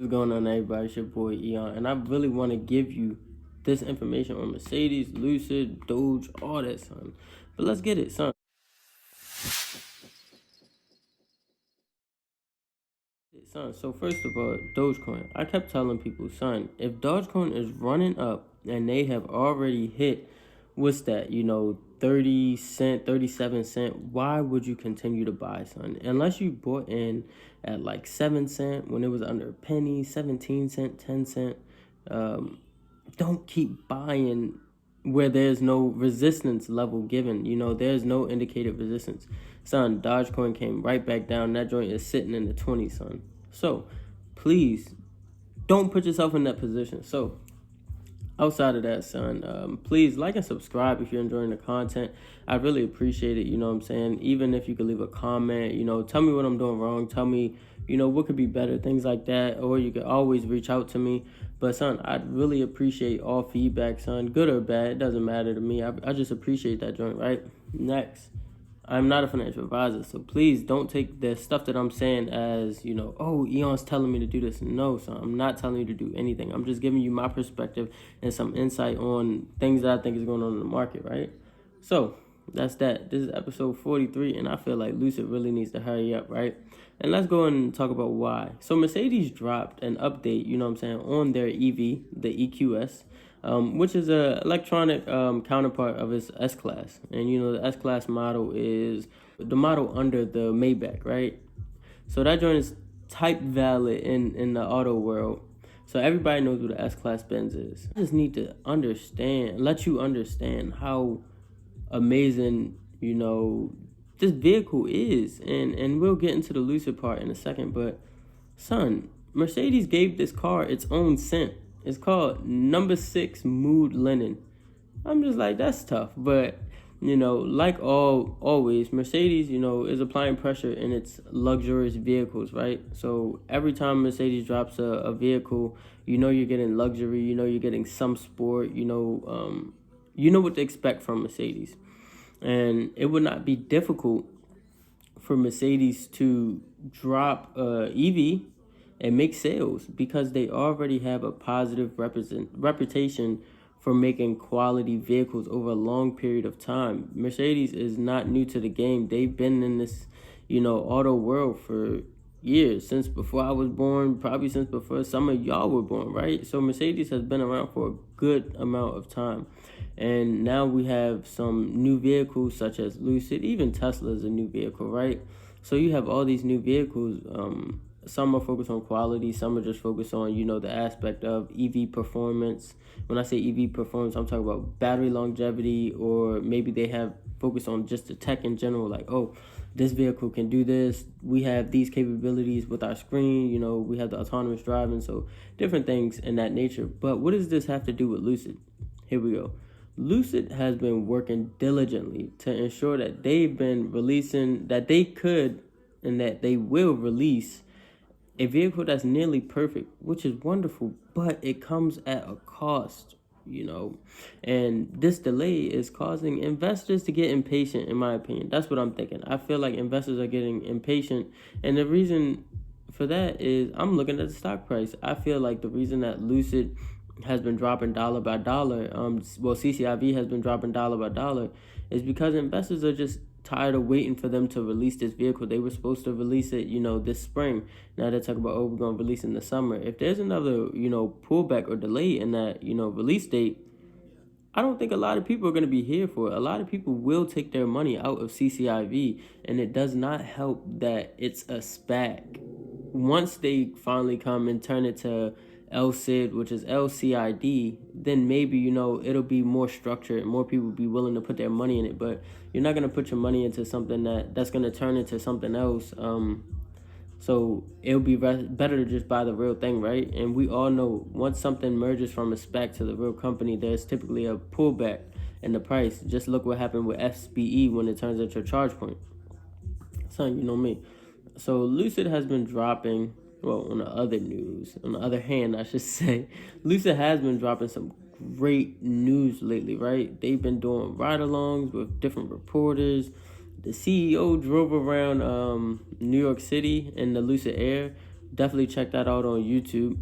What's going on, everybody? It's your boy Eon, and I really want to give you this information on Mercedes, Lucid, Doge, all that, son. But let's get it, son. So first of all, Dogecoin. I kept telling people, son, if Dogecoin is running up and they have already hit, what's that, 30 cent, 37 cent, why would you continue to buy, son? Unless you bought in at like 7 cent when it was under a penny, 17 cent, 10 cent. Don't keep buying where there's no resistance level given. There's no indicated resistance. Son, Dogecoin came right back down. That joint is sitting in the 20s, son. So, please, don't put yourself in that position. So, outside of that, son, please like and subscribe if you're enjoying the content. I really appreciate it. You know what I'm saying? Even if you could leave a comment, tell me what I'm doing wrong. Tell me, what could be better, things like that. Or you could always reach out to me. But, son, I'd really appreciate all feedback, son. Good or bad, it doesn't matter to me. I just appreciate that joint, right? Next. I'm not a financial advisor, so please don't take the stuff that I'm saying as, oh, Eon's telling me to do this. No, son, I'm not telling you to do anything. I'm just giving you my perspective and some insight on things that I think is going on in the market, right? So that's that. This is episode 43, and I feel like Lucid really needs to hurry up, right? And let's go and talk about why. So Mercedes dropped an update, on their EV, the EQS, which is a electronic counterpart of its S-Class. And, the S-Class model is the model under the Maybach, right? So that joint is type valid in the auto world. So everybody knows what the S-Class Benz is. I just need to let you understand how amazing, this vehicle is. And we'll get into the Lucid part in a second. But, son, Mercedes gave this car its own scent. It's called number 6 Mood Linen. I'm just like, that's tough. But, like always, Mercedes, is applying pressure in its luxurious vehicles, right? So every time Mercedes drops a vehicle, you're getting luxury, you're getting some sport, you know what to expect from Mercedes. And it would not be difficult for Mercedes to drop EV and make sales because they already have a positive reputation for making quality vehicles over a long period of time. Mercedes is not new to the game. They've been in this, auto world for years, since before I was born, probably since before some of y'all were born, right? So Mercedes has been around for a good amount of time. And now we have some new vehicles such as Lucid, even Tesla is a new vehicle, right? So you have all these new vehicles. Some are focused on quality, some are just focused on, the aspect of EV performance. When I say EV performance, I'm talking about battery longevity, or maybe they have focused on just the tech in general, like, oh, this vehicle can do this. We have these capabilities with our screen, we have the autonomous driving, so different things in that nature. But what does this have to do with Lucid? Here we go. Lucid has been working diligently to ensure that they've been releasing, that they could and that they will release a vehicle that's nearly perfect, which is wonderful, but it comes at a cost, and this delay is causing investors to get impatient, in my opinion. That's what I'm thinking. I feel like investors are getting impatient, and the reason for that is I'm looking at the stock price. I feel like the reason that Lucid has been dropping dollar by dollar, CCIV has been dropping dollar by dollar, is because investors are just tired of waiting for them to release this vehicle. They were supposed to release it, this spring. Now they're talking about, oh, we're going to release it in the summer. If there's another, pullback or delay in that, release date, I don't think a lot of people are going to be here for it. A lot of people will take their money out of CCIV, and it does not help that it's a SPAC. Once they finally come and turn it to LCID, which is LCID, then maybe, it'll be more structured and more people will be willing to put their money in it. But you're not going to put your money into something that's going to turn into something else. So it'll be better to just buy the real thing, right? And we all know once something merges from a SPAC to the real company, there's typically a pullback in the price. Just look what happened with SBE when it turns into a charge point. Son, you know me. So Lucid has been dropping, on the other hand, I should say, Lucid has been dropping some great news lately, right? They've been doing ride-alongs with different reporters. The CEO drove around New York City in the Lucid Air Definitely check that out on YouTube.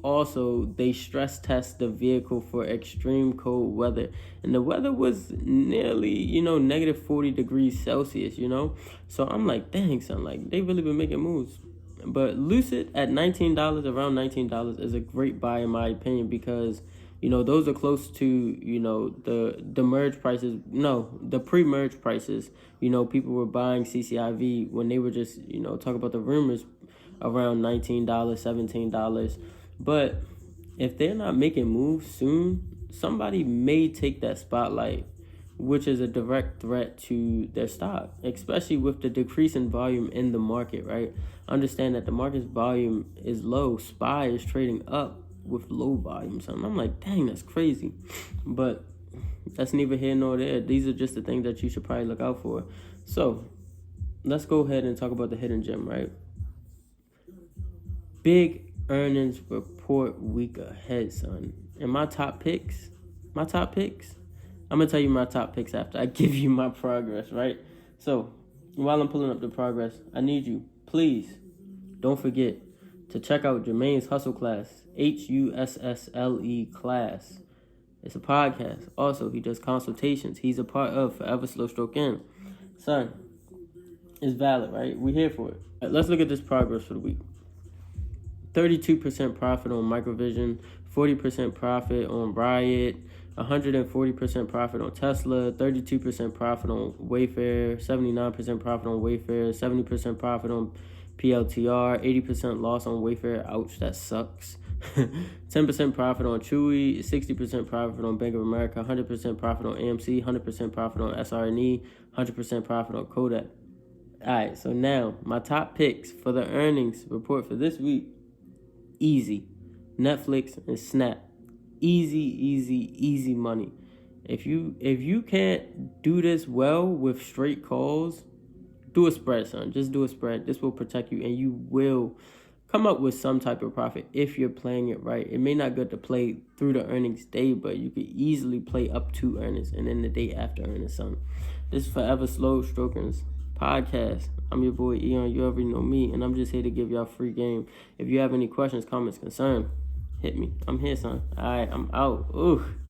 Also, they stress test the vehicle for extreme cold weather, and the weather was nearly, negative 40 degrees Celsius, So I'm like, dang, son, like they really been making moves. But Lucid at $19, around $19, is a great buy in my opinion, because those are close to the merge prices. No, the pre-merge prices. People were buying CCIV when they were just talk about the rumors around $19, $17. But if they're not making moves soon, somebody may take that spotlight, which is a direct threat to their stock, especially with the decrease in volume in the market, right? Understand that the market's volume is low. SPY is trading up with low volume. So I'm like, dang, that's crazy. But that's neither here nor there. These are just the things that you should probably look out for. So let's go ahead and talk about the hidden gem, right? Big earnings report week ahead, son. And my top picks, I'm going to tell you my top picks after I give you my progress, right? So while I'm pulling up the progress, I need you, please, don't forget to check out Jermaine's Hustle class, HUSSLE class. It's a podcast. Also, he does consultations. He's a part of Forever Slow Stroke In. Son, it's valid, right? We're here for it. Right, let's look at this progress for the week. 32% profit on Microvision, 40% profit on Riot, 140% profit on Tesla, 32% profit on Wayfair, 79% profit on Wayfair, 70% profit on PLTR, 80% loss on Wayfair. Ouch, that sucks. 10% profit on Chewy, 60% profit on Bank of America, 100% profit on AMC, 100% profit on SRNE, 100% profit on Kodak. All right, so now my top picks for the earnings report for this week. Easy. Netflix and Snap. Easy money. If you can't do this well with straight calls, do a spread, son. Just do a spread. This will protect you, and you will come up with some type of profit if you're playing it right. It may not get to play through the earnings day, but you could easily play up to earnings and then the day after earnings, son. This is Forever Slow Strokers podcast. I'm your boy Eon. You already know me, and I'm just here to give y'all free game. If you have any questions, comments, concern, hit me. I'm here, son. All right, I'm out. Ooh.